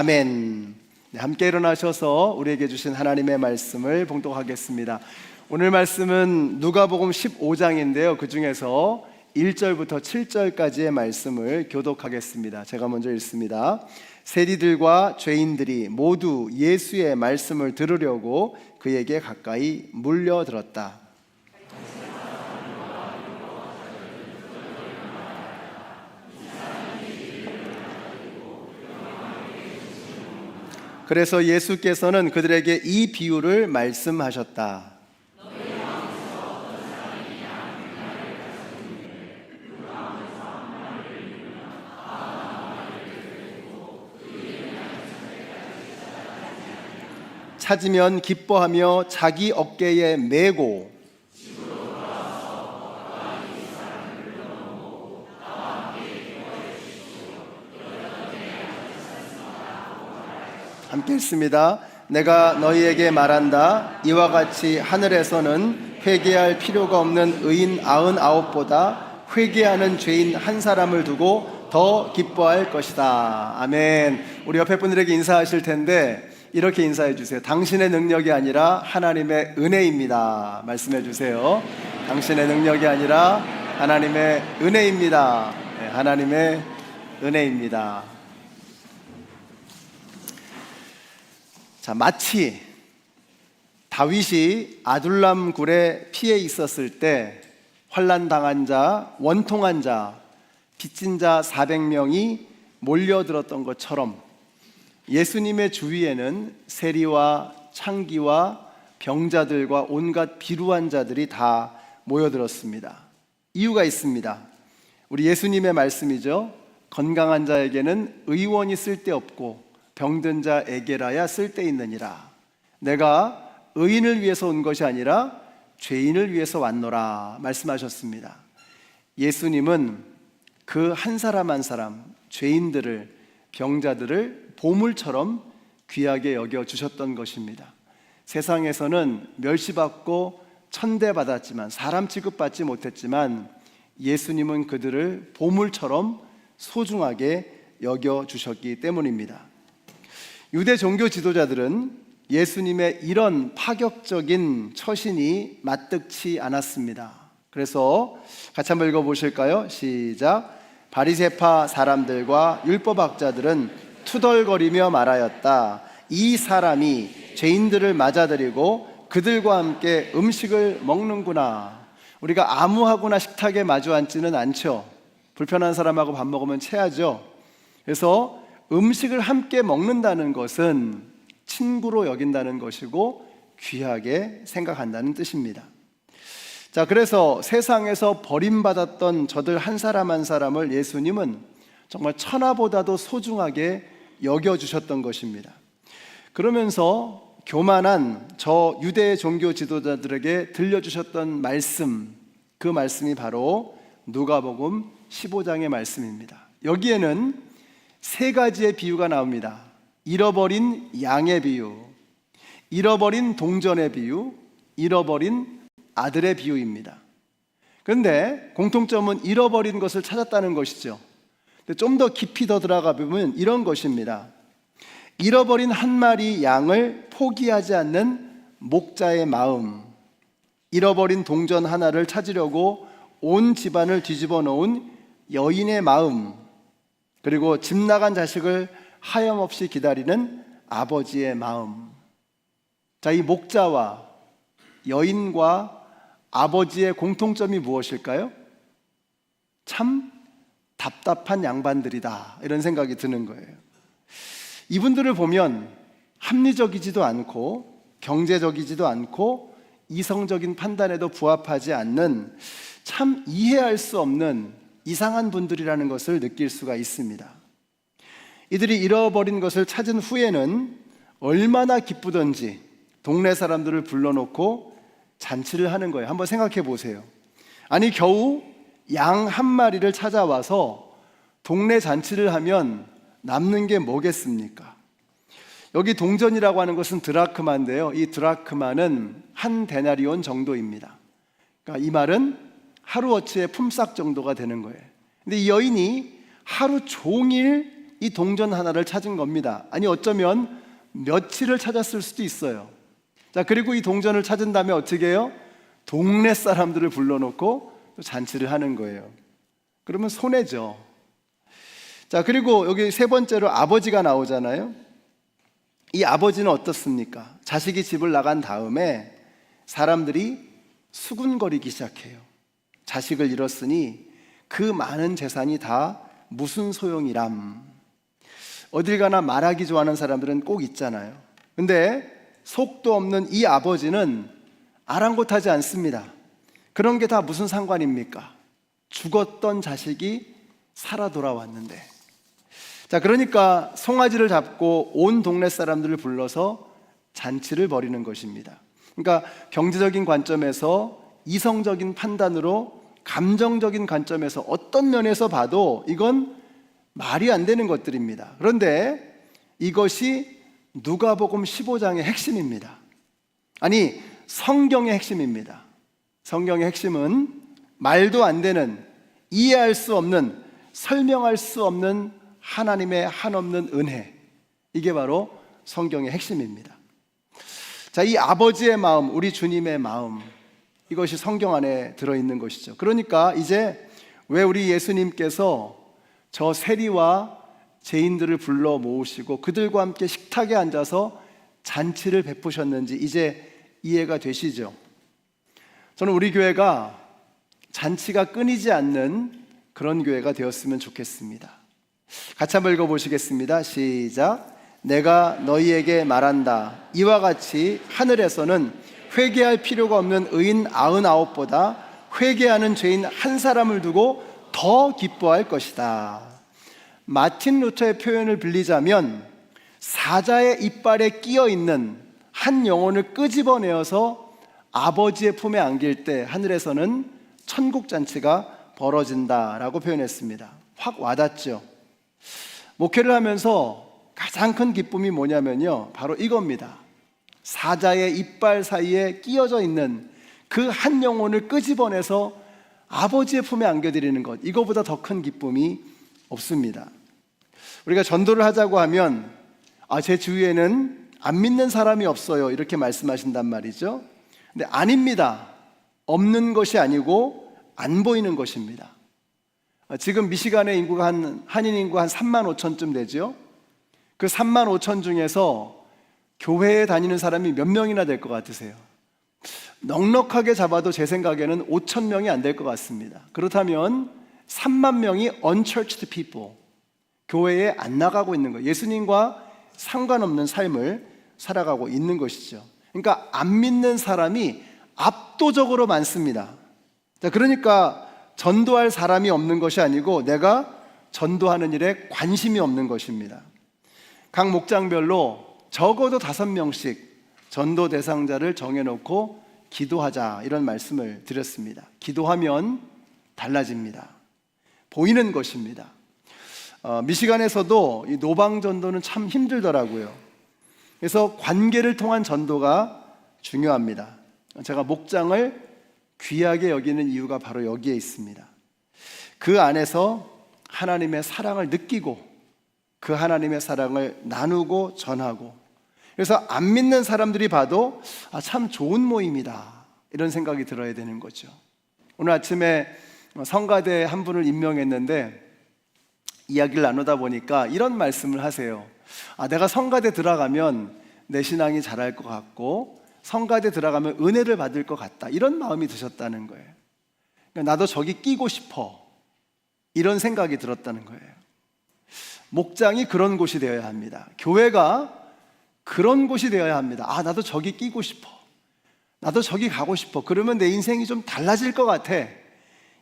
아멘. 네, 함께 일어나셔서 우리에게 주신 하나님의 말씀을 봉독하겠습니다. 오늘 말씀은 누가복음 15장인데요. 그 중에서 1절부터 7절까지의 말씀을 교독하겠습니다. 제가 먼저 읽습니다. 세리들과 죄인들이 모두 예수의 말씀을 들으려고 그에게 가까이 몰려들었다. 그래서 예수께서는 그들에게 이 비유를 말씀하셨다. 찾으면 기뻐하며 자기 어깨에 메고 함께 읽습니다. 내가 너희에게 말한다. 이와 같이 하늘에서는 회개할 필요가 없는 의인 99보다 회개하는 죄인 한 사람을 두고 더 기뻐할 것이다. 아멘. 우리 옆에 분들에게 인사하실 텐데 이렇게 인사해 주세요. 당신의 능력이 아니라 하나님의 은혜입니다. 말씀해 주세요. 당신의 능력이 아니라 하나님의 은혜입니다. 네, 하나님의 은혜입니다. 자, 마치 다윗이 아둘람 굴에 피해 있었을 때 환난 당한 자, 원통한 자, 빚진 자 400명이 몰려들었던 것처럼 예수님의 주위에는 세리와 창기와 병자들과 온갖 비루한 자들이 다 모여들었습니다. 이유가 있습니다. 우리 예수님의 말씀이죠. 건강한 자에게는 의원이 쓸데없고 병든 자에게라야 쓸데있느니라. 내가 의인을 위해서 온 것이 아니라 죄인을 위해서 왔노라 말씀하셨습니다. 예수님은 그 한 사람 한 사람, 죄인들을, 병자들을 보물처럼 귀하게 여겨주셨던 것입니다. 세상에서는 멸시받고 천대받았지만, 사람 취급받지 못했지만 예수님은 그들을 보물처럼 소중하게 여겨주셨기 때문입니다. 유대 종교 지도자들은 예수님의 이런 파격적인 처신이 마뜩치 않았습니다. 그래서 같이 한번 읽어보실까요? 시작. 바리새파 사람들과 율법학자들은 투덜거리며 말하였다. 이 사람이 죄인들을 맞아들이고 그들과 함께 음식을 먹는구나. 우리가 아무하고나 식탁에 마주 앉지는 않죠. 불편한 사람하고 밥 먹으면 체하죠. 그래서 음식을 함께 먹는다는 것은 친구로 여긴다는 것이고 귀하게 생각한다는 뜻입니다. 자, 그래서 세상에서 버림받았던 저들 한 사람 한 사람을 예수님은 정말 천하보다도 소중하게 여겨주셨던 것입니다. 그러면서 교만한 저 유대 종교 지도자들에게 들려주셨던 말씀, 그 말씀이 바로 누가복음 15장의 말씀입니다. 여기에는 세 가지의 비유가 나옵니다. 잃어버린 양의 비유, 잃어버린 동전의 비유, 잃어버린 아들의 비유입니다. 그런데 공통점은 잃어버린 것을 찾았다는 것이죠. 좀 더 깊이 더 들어가 보면 이런 것입니다. 잃어버린 한 마리 양을 포기하지 않는 목자의 마음, 잃어버린 동전 하나를 찾으려고 온 집안을 뒤집어 놓은 여인의 마음, 그리고 집 나간 자식을 하염없이 기다리는 아버지의 마음. 자, 이 목자와 여인과 아버지의 공통점이 무엇일까요? 참 답답한 양반들이다, 이런 생각이 드는 거예요. 이분들을 보면 합리적이지도 않고 경제적이지도 않고 이성적인 판단에도 부합하지 않는 참 이해할 수 없는 이상한 분들이라는 것을 느낄 수가 있습니다. 이들이 잃어버린 것을 찾은 후에는 얼마나 기쁘던지 동네 사람들을 불러놓고 잔치를 하는 거예요. 한번 생각해 보세요. 아니, 겨우 양 한 마리를 찾아와서 동네 잔치를 하면 남는 게 뭐겠습니까? 여기 동전이라고 하는 것은 드라크마인데요, 이 드라크마는 한 데나리온 정도입니다. 그러니까 이 말은 하루어치의 품삯 정도가 되는 거예요. 근데 이 여인이 하루 종일 이 동전 하나를 찾은 겁니다. 아니 어쩌면 며칠을 찾았을 수도 있어요. 자, 그리고 이 동전을 찾은 다음에 어떻게 해요? 동네 사람들을 불러놓고 또 잔치를 하는 거예요. 그러면 손해죠. 자, 그리고 여기 세 번째로 아버지가 나오잖아요. 이 아버지는 어떻습니까? 자식이 집을 나간 다음에 사람들이 수군거리기 시작해요. 자식을 잃었으니 그 많은 재산이 다 무슨 소용이람. 어딜 가나 말하기 좋아하는 사람들은 꼭 있잖아요. 근데 속도 없는 이 아버지는 아랑곳하지 않습니다. 그런 게 다 무슨 상관입니까? 죽었던 자식이 살아 돌아왔는데. 자, 그러니까 송아지를 잡고 온 동네 사람들을 불러서 잔치를 벌이는 것입니다. 그러니까 경제적인 관점에서, 이성적인 판단으로, 감정적인 관점에서 어떤 면에서 봐도 이건 말이 안 되는 것들입니다. 그런데 이것이 누가복음 15장의 핵심입니다. 아니, 성경의 핵심입니다. 성경의 핵심은 말도 안 되는, 이해할 수 없는, 설명할 수 없는 하나님의 한없는 은혜, 이게 바로 성경의 핵심입니다. 자, 이 아버지의 마음, 우리 주님의 마음, 이것이 성경 안에 들어있는 것이죠. 그러니까 이제 왜 우리 예수님께서 저 세리와 죄인들을 불러 모으시고 그들과 함께 식탁에 앉아서 잔치를 베푸셨는지 이제 이해가 되시죠? 저는 우리 교회가 잔치가 끊이지 않는 그런 교회가 되었으면 좋겠습니다. 같이 한번 읽어보시겠습니다. 시작. 내가 너희에게 말한다. 이와 같이 하늘에서는 회개할 필요가 없는 의인 99보다 회개하는 죄인 한 사람을 두고 더 기뻐할 것이다. 마틴 루터의 표현을 빌리자면 사자의 이빨에 끼어 있는 한 영혼을 끄집어내어서 아버지의 품에 안길 때 하늘에서는 천국 잔치가 벌어진다라고 표현했습니다. 확 와닿죠. 목회를 하면서 가장 큰 기쁨이 뭐냐면요, 바로 이겁니다. 사자의 이빨 사이에 끼어져 있는 그 한 영혼을 끄집어내서 아버지의 품에 안겨드리는 것, 이거보다 더 큰 기쁨이 없습니다. 우리가 전도를 하자고 하면 제 주위에는 안 믿는 사람이 없어요, 이렇게 말씀하신단 말이죠. 근데 아닙니다. 없는 것이 아니고 안 보이는 것입니다. 지금 미시간의 인구가 한인 인구가 한 3만 5천쯤 되죠. 그 3만 5천 중에서 교회에 다니는 사람이 몇 명이나 될 것 같으세요? 넉넉하게 잡아도 제 생각에는 5천 명이 안 될 것 같습니다. 그렇다면 3만 명이 unchurched people, 교회에 안 나가고 있는 거예요. 예수님과 상관없는 삶을 살아가고 있는 것이죠. 그러니까 안 믿는 사람이 압도적으로 많습니다. 자, 그러니까 전도할 사람이 없는 것이 아니고 내가 전도하는 일에 관심이 없는 것입니다. 각 목장별로 적어도 5명씩 전도 대상자를 정해놓고 기도하자, 이런 말씀을 드렸습니다. 기도하면 달라집니다. 보이는 것입니다. 미시간에서도 이 노방 전도는 참 힘들더라고요. 그래서 관계를 통한 전도가 중요합니다. 제가 목장을 귀하게 여기는 이유가 바로 여기에 있습니다. 그 안에서 하나님의 사랑을 느끼고 그 하나님의 사랑을 나누고 전하고, 그래서 안 믿는 사람들이 봐도 참 좋은 모임이다, 이런 생각이 들어야 되는 거죠. 오늘 아침에 성가대 한 분을 임명했는데 이야기를 나누다 보니까 이런 말씀을 하세요. 내가 성가대 들어가면 내 신앙이 자랄 것 같고 성가대 들어가면 은혜를 받을 것 같다, 이런 마음이 드셨다는 거예요. 그러니까 나도 저기 끼고 싶어, 이런 생각이 들었다는 거예요. 목장이 그런 곳이 되어야 합니다. 교회가 그런 곳이 되어야 합니다. 나도 저기 끼고 싶어, 나도 저기 가고 싶어, 그러면 내 인생이 좀 달라질 것 같아,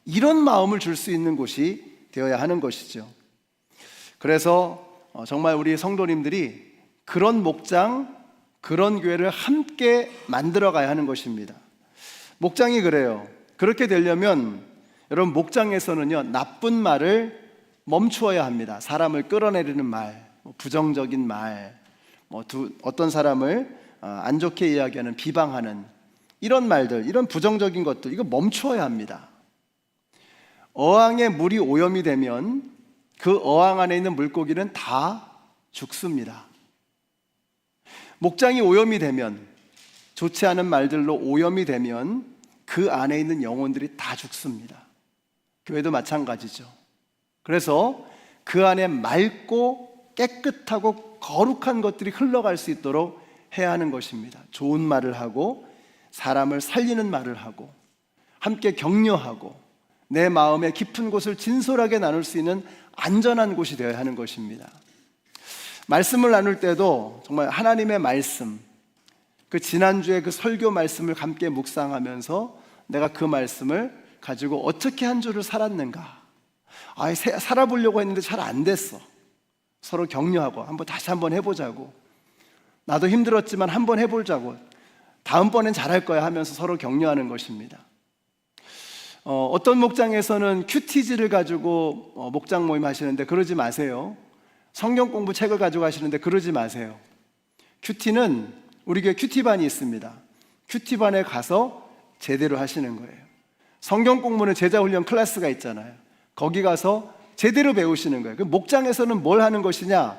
이런 마음을 줄 수 있는 곳이 되어야 하는 것이죠. 그래서 정말 우리 성도님들이 그런 목장, 그런 교회를 함께 만들어 가야 하는 것입니다. 목장이 그래요. 그렇게 되려면 여러분, 목장에서는요, 나쁜 말을 멈추어야 합니다. 사람을 끌어내리는 말, 부정적인 말, 어떤 사람을 안 좋게 이야기하는, 비방하는 이런 말들, 이런 부정적인 것들, 이거 멈추어야 합니다. 어항에 물이 오염이 되면 그 어항 안에 있는 물고기는 다 죽습니다. 목장이 오염이 되면, 좋지 않은 말들로 오염이 되면 그 안에 있는 영혼들이 다 죽습니다. 교회도 마찬가지죠. 그래서 그 안에 맑고 깨끗하고 거룩한 것들이 흘러갈 수 있도록 해야 하는 것입니다. 좋은 말을 하고, 사람을 살리는 말을 하고, 함께 격려하고, 내 마음의 깊은 곳을 진솔하게 나눌 수 있는 안전한 곳이 되어야 하는 것입니다. 말씀을 나눌 때도 정말 하나님의 말씀, 그 지난주에 그 설교 말씀을 함께 묵상하면서 내가 그 말씀을 가지고 어떻게 한 주를 살았는가, 살아보려고 했는데 잘 안 됐어. 서로 격려하고 다시 한번 해보자고, 나도 힘들었지만 한번 해보자고, 다음번엔 잘할 거야 하면서 서로 격려하는 것입니다. 어떤 목장에서는 큐티지를 가지고 목장 모임 하시는데 그러지 마세요. 성경 공부 책을 가지고 하시는데 그러지 마세요. 큐티는 우리 교회 큐티반이 있습니다. 큐티반에 가서 제대로 하시는 거예요. 성경 공부는 제자훈련 클래스가 있잖아요. 거기 가서 제대로 배우시는 거예요. 목장에서는 뭘 하는 것이냐?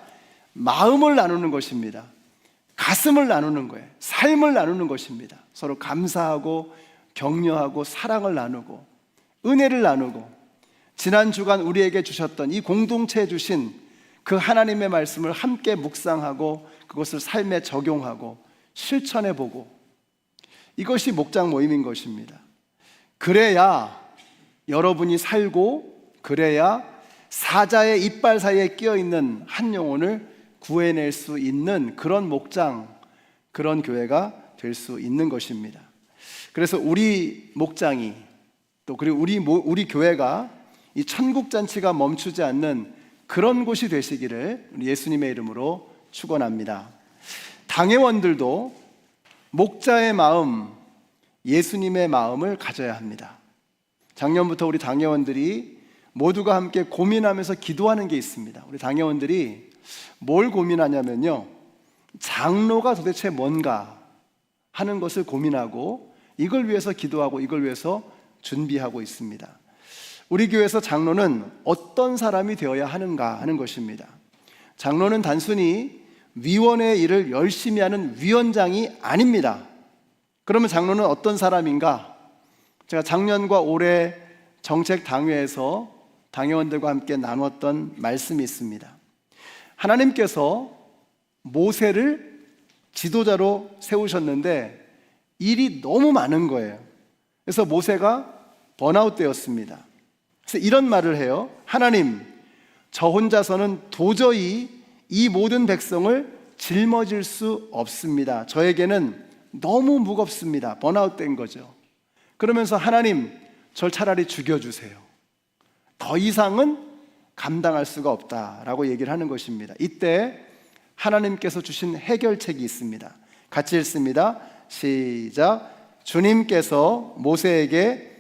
마음을 나누는 것입니다. 가슴을 나누는 거예요. 삶을 나누는 것입니다. 서로 감사하고 격려하고 사랑을 나누고 은혜를 나누고, 지난 주간 우리에게 주셨던 이 공동체에 주신 그 하나님의 말씀을 함께 묵상하고 그것을 삶에 적용하고 실천해보고, 이것이 목장 모임인 것입니다. 그래야 여러분이 살고, 그래야 사자의 이빨 사이에 끼어있는 한 영혼을 구해낼 수 있는 그런 목장, 그런 교회가 될 수 있는 것입니다. 그래서 우리 목장이, 또 그리고 우리 교회가 이 천국잔치가 멈추지 않는 그런 곳이 되시기를 예수님의 이름으로 축원합니다. 당회원들도 목자의 마음, 예수님의 마음을 가져야 합니다. 작년부터 우리 당회원들이 모두가 함께 고민하면서 기도하는 게 있습니다. 우리 당회원들이 뭘 고민하냐면요, 장로가 도대체 뭔가 하는 것을 고민하고, 이걸 위해서 기도하고, 이걸 위해서 준비하고 있습니다. 우리 교회에서 장로는 어떤 사람이 되어야 하는가 하는 것입니다. 장로는 단순히 위원회의 일을 열심히 하는 위원장이 아닙니다. 그러면 장로는 어떤 사람인가? 제가 작년과 올해 정책당회에서 당회원들과 함께 나눴던 말씀이 있습니다. 하나님께서 모세를 지도자로 세우셨는데 일이 너무 많은 거예요. 그래서 모세가 번아웃 되었습니다. 그래서 이런 말을 해요. 하나님, 저 혼자서는 도저히 이 모든 백성을 짊어질 수 없습니다. 저에게는 너무 무겁습니다. 번아웃 된 거죠. 그러면서 하나님, 절 차라리 죽여주세요. 더 이상은 감당할 수가 없다라고 얘기를 하는 것입니다. 이때 하나님께서 주신 해결책이 있습니다. 같이 읽습니다. 시작. 주님께서 모세에게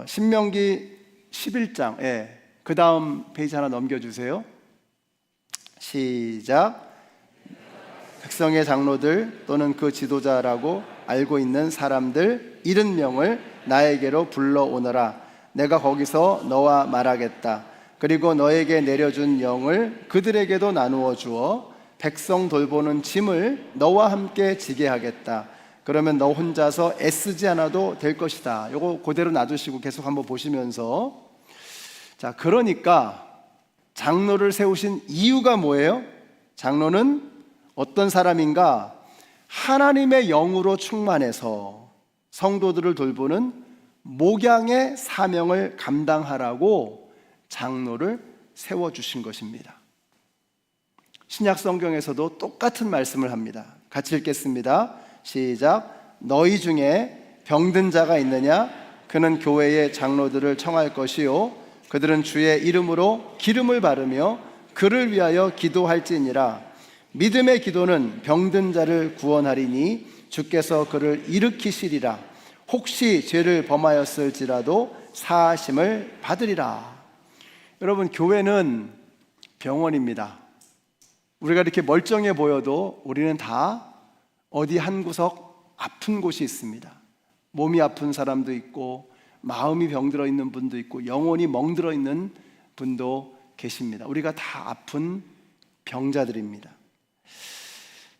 신명기 11장, 그 다음 페이지 하나 넘겨주세요. 시작. 백성의 장로들 또는 그 지도자라고 알고 있는 사람들 70명을 나에게로 불러오너라. 내가 거기서 너와 말하겠다. 그리고 너에게 내려준 영을 그들에게도 나누어 주어 백성 돌보는 짐을 너와 함께 지게 하겠다. 그러면 너 혼자서 애쓰지 않아도 될 것이다. 요거 그대로 놔두시고 계속 한번 보시면서, 자, 그러니까 장로를 세우신 이유가 뭐예요? 장로는 어떤 사람인가? 하나님의 영으로 충만해서 성도들을 돌보는 목양의 사명을 감당하라고 장로를 세워주신 것입니다. 신약 성경에서도 똑같은 말씀을 합니다. 같이 읽겠습니다. 시작. 너희 중에 병든 자가 있느냐? 그는 교회의 장로들을 청할 것이요 그들은 주의 이름으로 기름을 바르며 그를 위하여 기도할지니라. 믿음의 기도는 병든 자를 구원하리니 주께서 그를 일으키시리라. 혹시 죄를 범하였을지라도 사하심을 받으리라. 여러분, 교회는 병원입니다. 우리가 이렇게 멀쩡해 보여도 우리는 다 어디 한 구석 아픈 곳이 있습니다. 몸이 아픈 사람도 있고, 마음이 병들어 있는 분도 있고, 영혼이 멍들어 있는 분도 계십니다. 우리가 다 아픈 병자들입니다.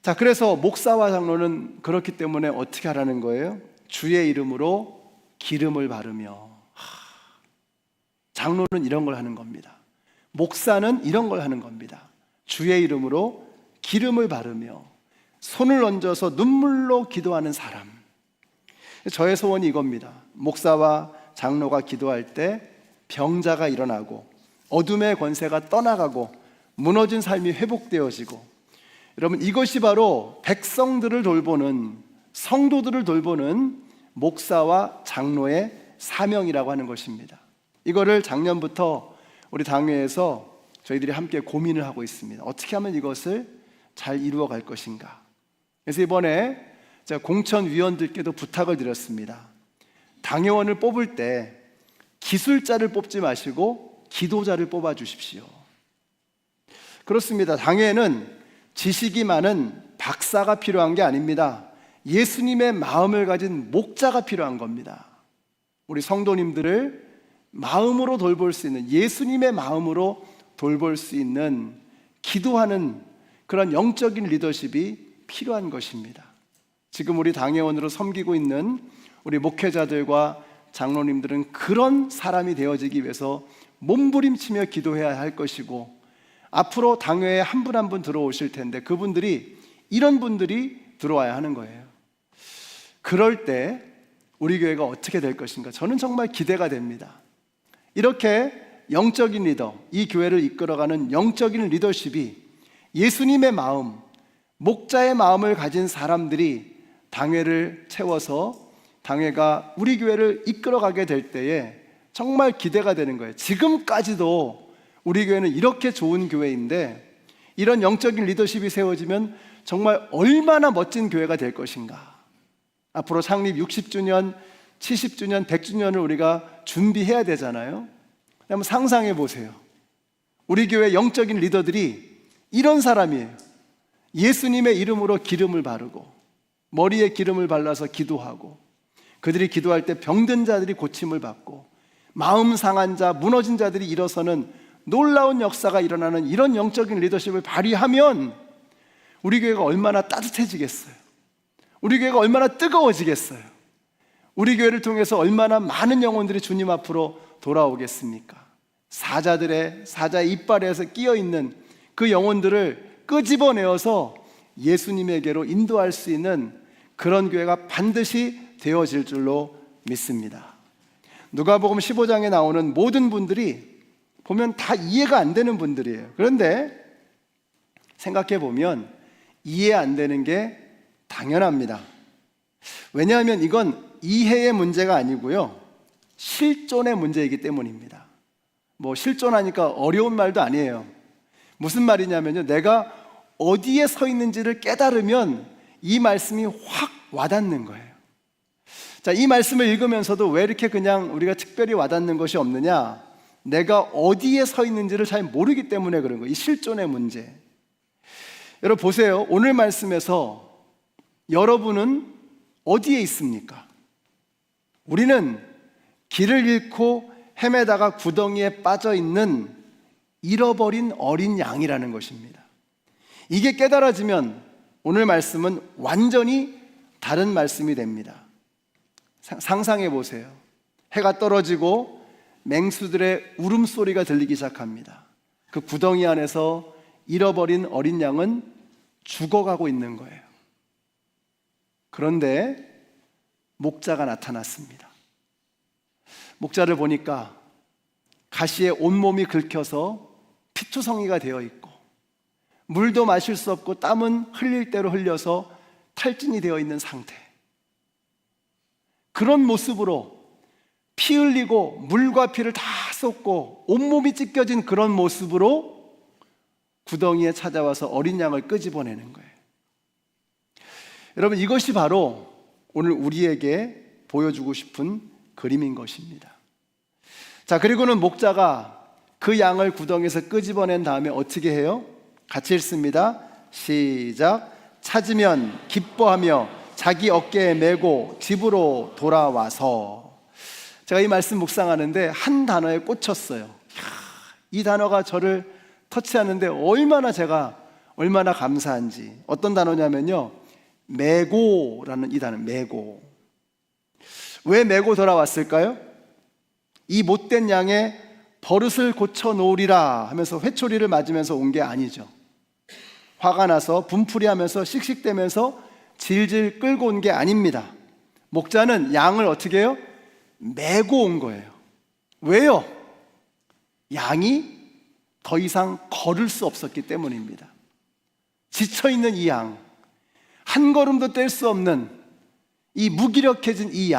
자, 그래서 목사와 장로는 그렇기 때문에 어떻게 하라는 거예요? 주의 이름으로 기름을 바르며. 장로는 이런 걸 하는 겁니다. 목사는 이런 걸 하는 겁니다. 주의 이름으로 기름을 바르며 손을 얹어서 눈물로 기도하는 사람. 저의 소원이 이겁니다. 목사와 장로가 기도할 때 병자가 일어나고 어둠의 권세가 떠나가고 무너진 삶이 회복되어지고, 여러분, 이것이 바로 백성들을 돌보는, 성도들을 돌보는 목사와 장로의 사명이라고 하는 것입니다. 이거를 작년부터 우리 당회에서 저희들이 함께 고민을 하고 있습니다. 어떻게 하면 이것을 잘 이루어 갈 것인가. 그래서 이번에 제가 공천위원들께도 부탁을 드렸습니다. 당회원을 뽑을 때 기술자를 뽑지 마시고 기도자를 뽑아 주십시오. 그렇습니다. 당회에는 지식이 많은 박사가 필요한 게 아닙니다. 예수님의 마음을 가진 목자가 필요한 겁니다. 우리 성도님들을 마음으로 돌볼 수 있는, 예수님의 마음으로 돌볼 수 있는, 기도하는 그런 영적인 리더십이 필요한 것입니다. 지금 우리 당회원으로 섬기고 있는 우리 목회자들과 장로님들은 그런 사람이 되어지기 위해서 몸부림치며 기도해야 할 것이고, 앞으로 당회에 한 분 한 분 들어오실 텐데 그분들이, 이런 분들이 들어와야 하는 거예요. 그럴 때 우리 교회가 어떻게 될 것인가, 저는 정말 기대가 됩니다. 이렇게 영적인 리더, 이 교회를 이끌어가는 영적인 리더십이 예수님의 마음, 목자의 마음을 가진 사람들이 당회를 채워서 당회가 우리 교회를 이끌어가게 될 때에 정말 기대가 되는 거예요. 지금까지도 우리 교회는 이렇게 좋은 교회인데 이런 영적인 리더십이 세워지면 정말 얼마나 멋진 교회가 될 것인가. 앞으로 창립 60주년, 70주년, 100주년을 우리가 준비해야 되잖아요. 한번 상상해 보세요. 우리 교회 영적인 리더들이 이런 사람이에요. 예수님의 이름으로 기름을 바르고 머리에 기름을 발라서 기도하고, 그들이 기도할 때 병든 자들이 고침을 받고 마음 상한 자, 무너진 자들이 일어서는 놀라운 역사가 일어나는 이런 영적인 리더십을 발휘하면 우리 교회가 얼마나 따뜻해지겠어요? 우리 교회가 얼마나 뜨거워지겠어요? 우리 교회를 통해서 얼마나 많은 영혼들이 주님 앞으로 돌아오겠습니까? 사자의 이빨에서 끼어있는 그 영혼들을 끄집어내어서 예수님에게로 인도할 수 있는 그런 교회가 반드시 되어질 줄로 믿습니다. 누가복음 15장에 나오는 모든 분들이 보면 다 이해가 안 되는 분들이에요. 그런데 생각해 보면 이해 안 되는 게 당연합니다. 왜냐하면 이건 이해의 문제가 아니고요, 실존의 문제이기 때문입니다. 뭐 실존하니까 어려운 말도 아니에요. 무슨 말이냐면요, 내가 어디에 서 있는지를 깨달으면 이 말씀이 확 와닿는 거예요. 자, 이 말씀을 읽으면서도 왜 이렇게 그냥 우리가 특별히 와닿는 것이 없느냐? 내가 어디에 서 있는지를 잘 모르기 때문에 그런 거예요. 이 실존의 문제. 여러분 보세요. 오늘 말씀에서 여러분은 어디에 있습니까? 우리는 길을 잃고 헤매다가 구덩이에 빠져 있는 잃어버린 어린 양이라는 것입니다. 이게 깨달아지면 오늘 말씀은 완전히 다른 말씀이 됩니다. 상상해 보세요. 해가 떨어지고 맹수들의 울음소리가 들리기 시작합니다. 그 구덩이 안에서 잃어버린 어린 양은 죽어가고 있는 거예요. 그런데 목자가 나타났습니다. 목자를 보니까 가시에 온몸이 긁혀서 피투성이가 되어 있고, 물도 마실 수 없고 땀은 흘릴 대로 흘려서 탈진이 되어 있는 상태. 그런 모습으로 피 흘리고 물과 피를 다 쏟고 온몸이 찢겨진 그런 모습으로 구덩이에 찾아와서 어린 양을 끄집어내는 거예요. 여러분, 이것이 바로 오늘 우리에게 보여주고 싶은 그림인 것입니다. 자, 그리고는 목자가 그 양을 구덩이에서 끄집어낸 다음에 어떻게 해요? 같이 읽습니다. 시작. 찾으면 기뻐하며 자기 어깨에 메고 집으로 돌아와서. 제가 이 말씀 묵상하는데 한 단어에 꽂혔어요. 이 단어가 저를 터치하는데 얼마나 감사한지. 어떤 단어냐면요, 메고라는 이 단어, 메고. 왜 메고 돌아왔을까요? 이 못된 양의 버릇을 고쳐 놓으리라 하면서 회초리를 맞으면서 온 게 아니죠. 화가 나서 분풀이 하면서 씩씩대면서 질질 끌고 온 게 아닙니다. 목자는 양을 어떻게 해요? 메고 온 거예요. 왜요? 양이 더 이상 걸을 수 없었기 때문입니다. 지쳐있는 이 양, 한 걸음도 뗄 수 없는 이 무기력해진 이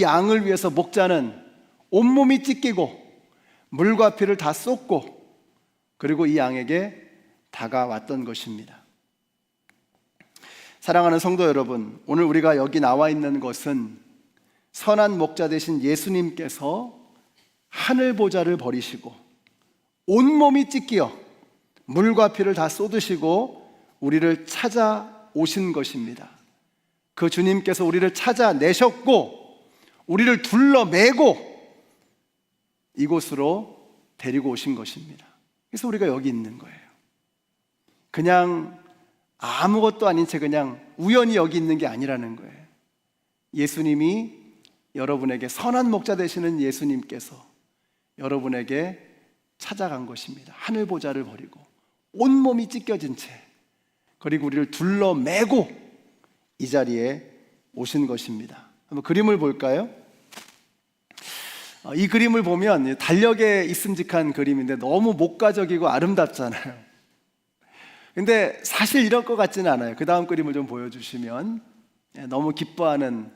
양을 위해서 목자는 온몸이 찢기고 물과 피를 다 쏟고 그리고 이 양에게 다가왔던 것입니다. 사랑하는 성도 여러분, 오늘 우리가 여기 나와 있는 것은 선한 목자 되신 예수님께서 하늘 보좌를 버리시고 온몸이 찢기어 물과 피를 다 쏟으시고 우리를 찾아오신 것입니다. 그 주님께서 우리를 찾아내셨고 우리를 둘러매고 이곳으로 데리고 오신 것입니다. 그래서 우리가 여기 있는 거예요. 그냥 아무것도 아닌 채 그냥 우연히 여기 있는 게 아니라는 거예요. 예수님이 여러분에게, 선한 목자 되시는 예수님께서 여러분에게 찾아간 것입니다. 하늘 보좌를 버리고 온몸이 찢겨진 채, 그리고 우리를 둘러매고 이 자리에 오신 것입니다. 한번 그림을 볼까요? 이 그림을 보면 달력에 있음직한 그림인데 너무 목가적이고 아름답잖아요. 근데 사실 이럴 것 같지는 않아요. 그 다음 그림을 좀 보여주시면, 너무 기뻐하는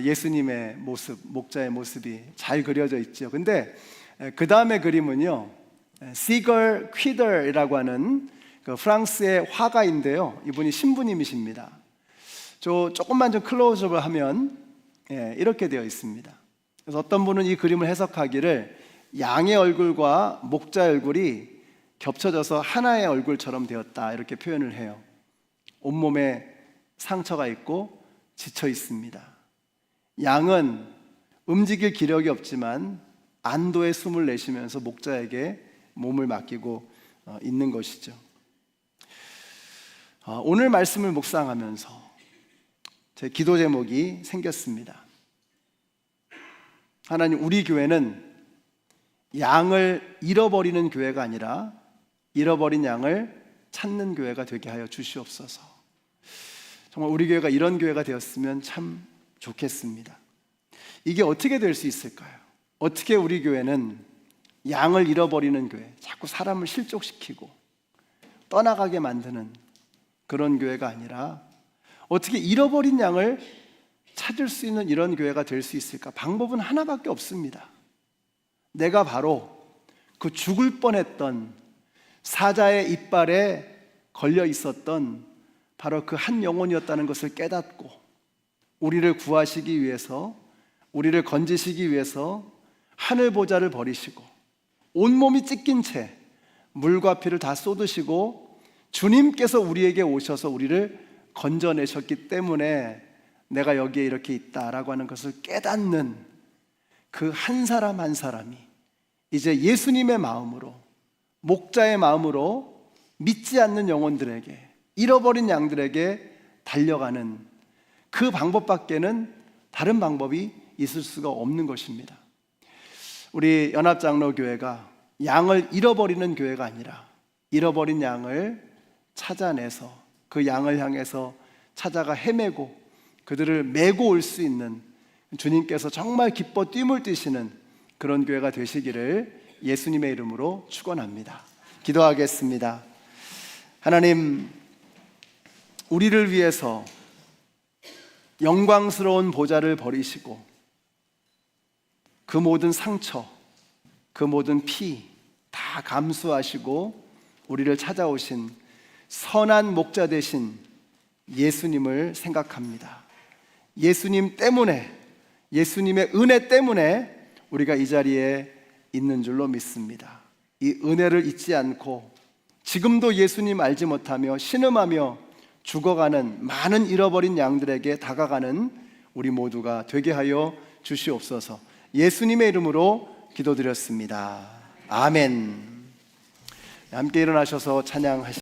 예수님의 모습, 목자의 모습이 잘 그려져 있죠. 근데 그 다음의 그림은요, 시걸 퀴더이라고 하는 그 프랑스의 화가인데요, 이분이 신부님이십니다. 조금만 좀 클로즈업을 하면 이렇게 되어 있습니다. 그래서 어떤 분은 이 그림을 해석하기를 양의 얼굴과 목자의 얼굴이 겹쳐져서 하나의 얼굴처럼 되었다, 이렇게 표현을 해요. 온몸에 상처가 있고 지쳐 있습니다. 양은 움직일 기력이 없지만 안도의 숨을 내쉬면서 목자에게 몸을 맡기고 있는 것이죠. 오늘 말씀을 묵상하면서 제 기도 제목이 생겼습니다. 하나님, 우리 교회는 양을 잃어버리는 교회가 아니라 잃어버린 양을 찾는 교회가 되게 하여 주시옵소서. 정말 우리 교회가 이런 교회가 되었으면 참 좋겠습니다. 이게 어떻게 될 수 있을까요? 어떻게 우리 교회는 양을 잃어버리는 교회, 자꾸 사람을 실족시키고 떠나가게 만드는 그런 교회가 아니라 어떻게 잃어버린 양을 찾을 수 있는 이런 교회가 될 수 있을까? 방법은 하나밖에 없습니다. 내가 바로 그 죽을 뻔했던 사자의 이빨에 걸려 있었던 바로 그 한 영혼이었다는 것을 깨닫고 우리를 구하시기 위해서, 우리를 건지시기 위해서 하늘 보좌를 버리시고 온몸이 찢긴 채 물과 피를 다 쏟으시고 주님께서 우리에게 오셔서 우리를 건져내셨기 때문에 내가 여기에 이렇게 있다라고 하는 것을 깨닫는 그 한 사람 한 사람이 이제 예수님의 마음으로, 목자의 마음으로 믿지 않는 영혼들에게, 잃어버린 양들에게 달려가는 그 방법밖에는 다른 방법이 있을 수가 없는 것입니다. 우리 연합장로교회가 양을 잃어버리는 교회가 아니라 잃어버린 양을 찾아내서 그 양을 향해서 찾아가 헤매고 그들을 메고 올 수 있는, 주님께서 정말 기뻐 뛰물 뛰시는 그런 교회가 되시기를 예수님의 이름으로 축원합니다. 기도하겠습니다. 하나님, 우리를 위해서 영광스러운 보좌를 버리시고 그 모든 상처, 그 모든 피 다 감수하시고 우리를 찾아오신 선한 목자 되신 예수님을 생각합니다. 예수님 때문에, 예수님의 은혜 때문에 우리가 이 자리에 있는 줄로 믿습니다. 이 은혜를 잊지 않고 지금도 예수님 알지 못하며 신음하며 죽어가는 많은 잃어버린 양들에게 다가가는 우리 모두가 되게 하여 주시옵소서. 예수님의 이름으로 기도드렸습니다. 아멘. 함께 일어나셔서 찬양하시